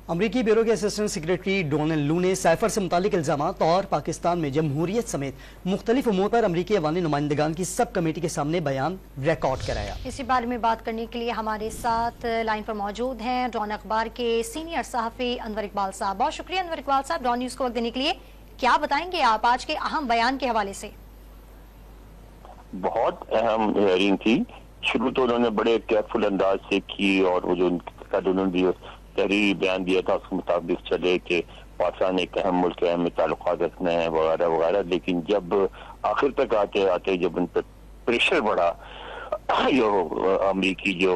امریکی بیورو کے assistant secretary Donald لو نے سائفر سے متعلق الزامات اور پاکستان میں جمہوریت سمیت مختلف امور پر امریکی عوامی نمائندگان کی سب کمیٹی کے سامنے بیان ریکارڈ کرایا۔ اسی بارے میں بات کرنے کے لیے ہمارے ساتھ لائن پر موجود ہیں ڈان اخبار کے سینئر صحافی انور اقبال صاحب۔ بہت شکریہ انور اقبال صاحب ڈان نیوز کو وقت دینے کے لیے۔ کیا بتائیں گے آپ آج کے اہم بیان کے حوالے سے؟ بہت اہم ہیئرنگ تھی۔ شروع تو انہوں نے بڑے کیئرفل انداز سے کی اور وہ جو انہوں نے تحریری بیان دیا تھا اس کے مطابق چلے کہ پاکستان ایک اہم ملک ہے، ہمیں تعلقات رکھنا ہے وغیرہ وغیرہ، لیکن جب آخر تک آتے آتے جب ان پہ پریشر بڑھا جو امریکی جو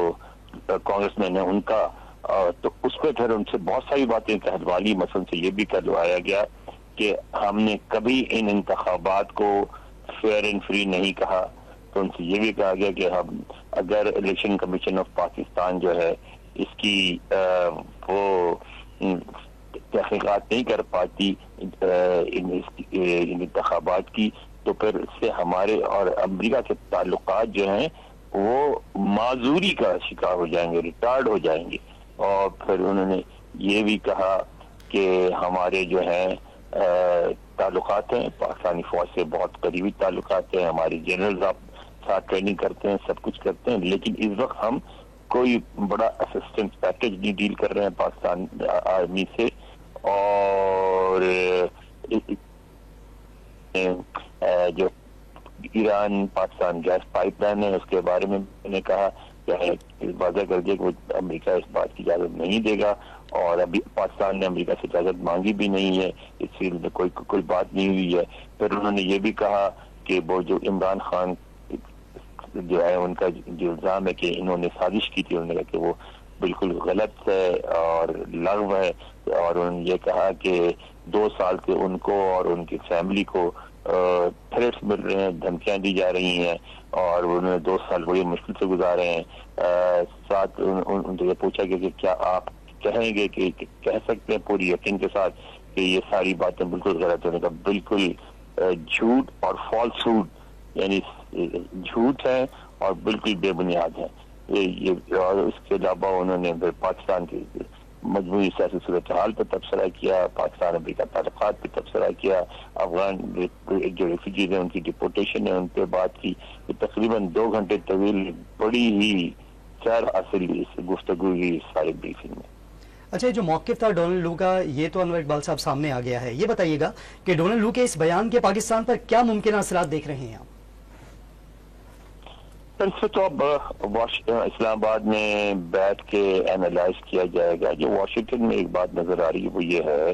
کانگریس مین ہے ان کا، تو اس پہ پھر ان سے بہت ساری باتیں کہلوالی، مثلا سے یہ بھی کہلوایا گیا کہ ہم نے کبھی ان انتخابات کو فیئر اینڈ فری نہیں کہا، تو ان سے یہ بھی کہا گیا کہ ہم اگر الیکشن کمیشن آف پاکستان جو ہے اس کی وہ تحقیقات نہیں کر پاتی ان انتخابات کی، تو پھر اس سے ہمارے اور امریکہ کے تعلقات جو ہیں وہ معذوری کا شکار ہو جائیں گے، ریٹارڈ ہو جائیں گے۔ اور پھر انہوں نے یہ بھی کہا کہ ہمارے جو ہیں تعلقات ہیں پاکستانی فوج سے بہت قریبی تعلقات ہیں، ہماری جنرلز آپ ساتھ ٹریننگ کرتے ہیں، سب کچھ کرتے ہیں، لیکن اس وقت ہم کوئی بڑا اسسٹنس پیکج نہیں ڈیل کر رہے ہیں پاکستان آرمی سے، اور جو Iran Pakistan gas pipeline ہے اس کے بارے میں نے کہا کہ واضح کر دیا کہ وہ امریکہ اس بات کی اجازت نہیں دے گا، اور ابھی پاکستان نے امریکہ سے اجازت مانگی بھی نہیں ہے، اس فیلڈ میں کوئی بات نہیں ہوئی ہے۔ پھر انہوں نے یہ بھی کہا کہ وہ جو عمران خان جو ہے ان کا جو الزام ہے کہ انہوں نے سازش کی تھی، انہوں نے کہا کہ وہ بالکل غلط ہے اور لغو ہے، اور انہوں نے یہ کہا کہ 2 سال سے ان کو اور ان کی فیملی کو تھریٹس مل رہے ہیں، دھمکیاں دی جا رہی ہیں، اور انہوں نے 2 سال بڑی مشکل سے گزارے ہیں۔ ساتھ ان سے یہ پوچھا گیا کہ کیا آپ کہیں گے کہ کہہ سکتے ہیں پوری یقین کے ساتھ کہ یہ ساری باتیں بالکل غلط ہونے کا بالکل جھوٹ اور فالس ہوڈ یعنی جھوٹ ہے اور بالکل بے بنیاد ہے۔ اور اس کے علاوہ انہوں نے پھر پاکستان کی مجموعی سیاسی صورتحال پر تبصرہ کیا، پاکستان امریکہ تعلقات پہ تبصرہ کیا، افغان جو ریفیوجیز ہیں ان کی ڈپورٹیشن ہے ان پہ بات کی۔ تقریباً 2 گھنٹے طویل بڑی ہی سیر حاصل گفتگو کی ساری بریفنگ میں۔ اچھا، جو موقف تھا ڈونلڈ لو کا یہ تو انور اقبال صاحب سامنے آ گیا ہے، یہ بتائیے گا کہ ڈونلڈ لو کے اس بیان کے پاکستان پر کیا ممکنہ اثرات دیکھ رہے ہیں آپ؟ اس تو اب اسلام آباد میں بیٹھ کے اینالائز کیا جائے گا۔ جو واشنگٹن میں ایک بات نظر آ رہی ہے وہ یہ ہے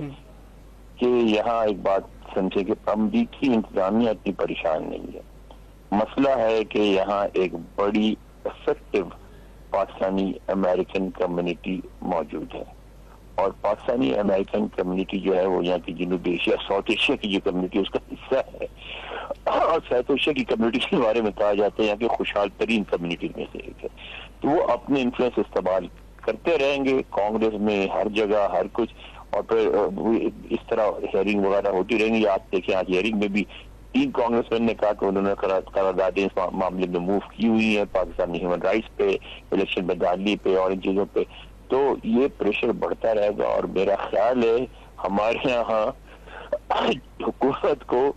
کہ یہاں ایک بات سمجھے کہ امریکی انتظامیہ اتنی پریشان نہیں ہے، مسئلہ ہے کہ یہاں ایک بڑی افیکٹو پاکستانی امریکن کمیونٹی موجود ہے، اور پاکستانی امریکن کمیونٹی جو ہے وہ یہاں کی جنوبی ایشیا ساؤتھ ایشیا کی جو کمیونٹی اس کا حصہ ہے، اور ساؤتھ ایشیا کی کمیونٹی کے بارے میں کہا جاتا ہے یہاں کی خوشحال ترین کمیونٹی میں سے ایک ہے، تو وہ اپنے انفلوئنس استعمال کرتے رہیں گے کانگریس میں ہر جگہ ہر کچھ، اور پھر اس طرح ہیئرنگ وغیرہ ہوتی رہیں گی۔ آپ دیکھیں آج ہیئرنگ میں بھی 3 کانگریس مین نے کہا کہ انہوں نے قراردادیں اس معاملے میں موو کی ہوئی ہیں، پاکستانی ہیومن رائٹس پہ، الیکشن میں دھاندلی پہ اور ان چیزوں پہ، تو یہ پریشر بڑھتا رہے گا۔ اور میرا خیال ہے ہمارے یہاں حکومت کو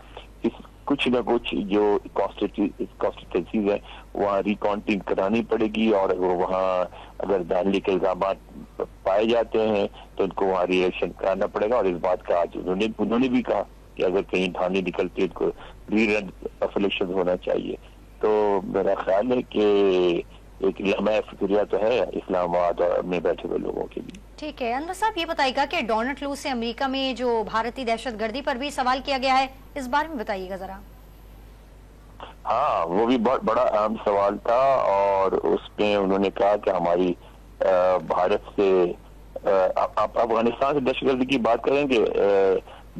کچھ نہ کچھ جو کانسٹیٹوئنسیز ہیں وہاں ریکاؤنٹنگ کرانی پڑے گی، اور وہاں اگر دھاندلی کے الزامات پائے جاتے ہیں تو ان کو وہاں ری الیکشن کرانا پڑے گا۔ اور اس بات کا آج انہوں نے بھی کہا کہ اگر کہیں دھاندلی نکلتی ہے تو ری رن آف الیکشن ہونا چاہیے۔ تو میرا خیال ہے کہ ایک لمحہ فکریہ تو ہے اسلام آباد میں بیٹھے ہوئے لوگوں کے لیے۔ ٹھیک ہے انور صاحب، یہ بتائیے گا کہ ڈونلڈ لو سے امریکہ میں جو بھارتی دہشت گردی پر بھی سوال کیا گیا ہے، اس بارے میں بتائیے گا ذرا۔ ہاں، وہ بھی بہت بڑا اہم سوال تھا، اور اس میں انہوں نے کہا کہ ہماری بھارت سے آپ افغانستان سے دہشت گردی کی بات کریں کہ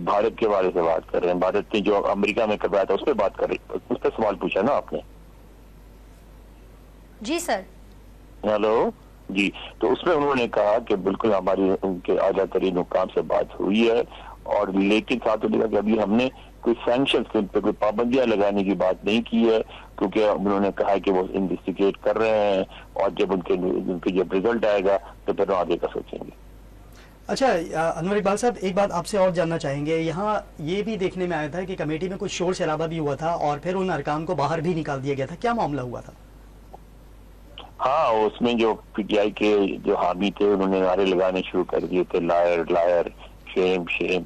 بھارت کے بارے سے بات کر رہے ہیں؟ بھارت نے جو امریکہ میں کروایا تھا اس پہ بات کر رہے، اس پہ سوال پوچھا نا آپ نے؟ جی سر۔ ہیلو جی، تو اس میں انہوں نے کہا کہ بالکل ہماری ان کے اعلیٰ ترین حکام سے بات ہوئی ہے، اور لیکن ساتھ انہوں نے کہا کہ ابھی ہم نے کوئی سینکشنز پہ کوئی پابندیاں لگانے کی بات نہیں کی ہے، کیونکہ انہوں نے کہا کہ وہ انویسٹیگیٹ کر رہے ہیں، اور جب ان کے جب رزلٹ آئے گا تو پھر آگے کا سوچیں گے۔ اچھا انور اقبال صاحب، ایک بات آپ سے اور جاننا چاہیں گے، یہاں یہ بھی دیکھنے میں آیا تھا کہ کمیٹی میں کچھ شور شرابہ بھی ہوا تھا اور پھر ان ارکان کو باہر بھی نکال دیا گیا تھا، کیا معاملہ ہوا تھا؟ ہاں، اس میں جو پی ٹی آئی کے جو حامی تھے انہوں نے نعرے لگانے شروع کر دیے تھے، لائر لائر، شیم شیم.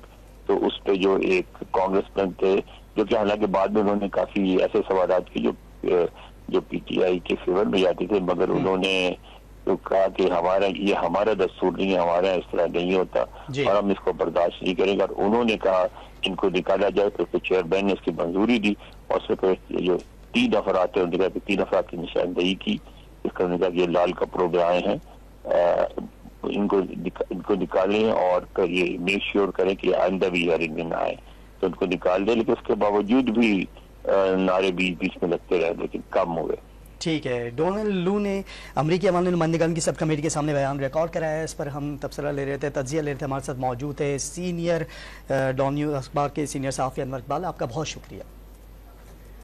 تو اس پہ جو ایک کانگریس مین تھے، جو کہ حالانکہ بعد میں انہوں نے کافی ایسے سوالات کی جو پی ٹی آئی کے فیور میں جاتے تھے، مگر انہوں نے تو کہا کہ ہمارا دستور نہیں ہے، ہمارا اس طرح نہیں ہوتا اور ہم اس کو برداشت نہیں کریں گے. اور انہوں نے کہا ان کو نکالا جائے، تو چیئرمین نے اس کی منظوری دی اور صرف جو 3 افراد تھے انہوں نے کہا کہ 3 افراد کی نشاندہی کی. اس کا نے کہا کہ یہ لال کپڑوں میں آئے ہیں، ان کو نکالیں اور پھر یہ میک شیور کریں کہ آئندہ بھی ہیئرنگ میں نہ آئے. تو ان کو نکال دیں، لیکن اس کے باوجود بھی نعرے بیچ میں لگتے رہے، لیکن کم ہوئے. ٹھیک ہے، ڈونلڈ لو نے امریکی عوامی نمائندگان کی سب کمیٹی کے سامنے بیان ریکارڈ کرایا ہے، اس پر ہم تبصرہ لے رہے تھے، تجزیہ لے رہے تھے. ہمارے ساتھ موجود ہے سینئر ڈان نیوز اخبار کے سینئر صحافی انور اقبال. آپ کا بہت شکریہ.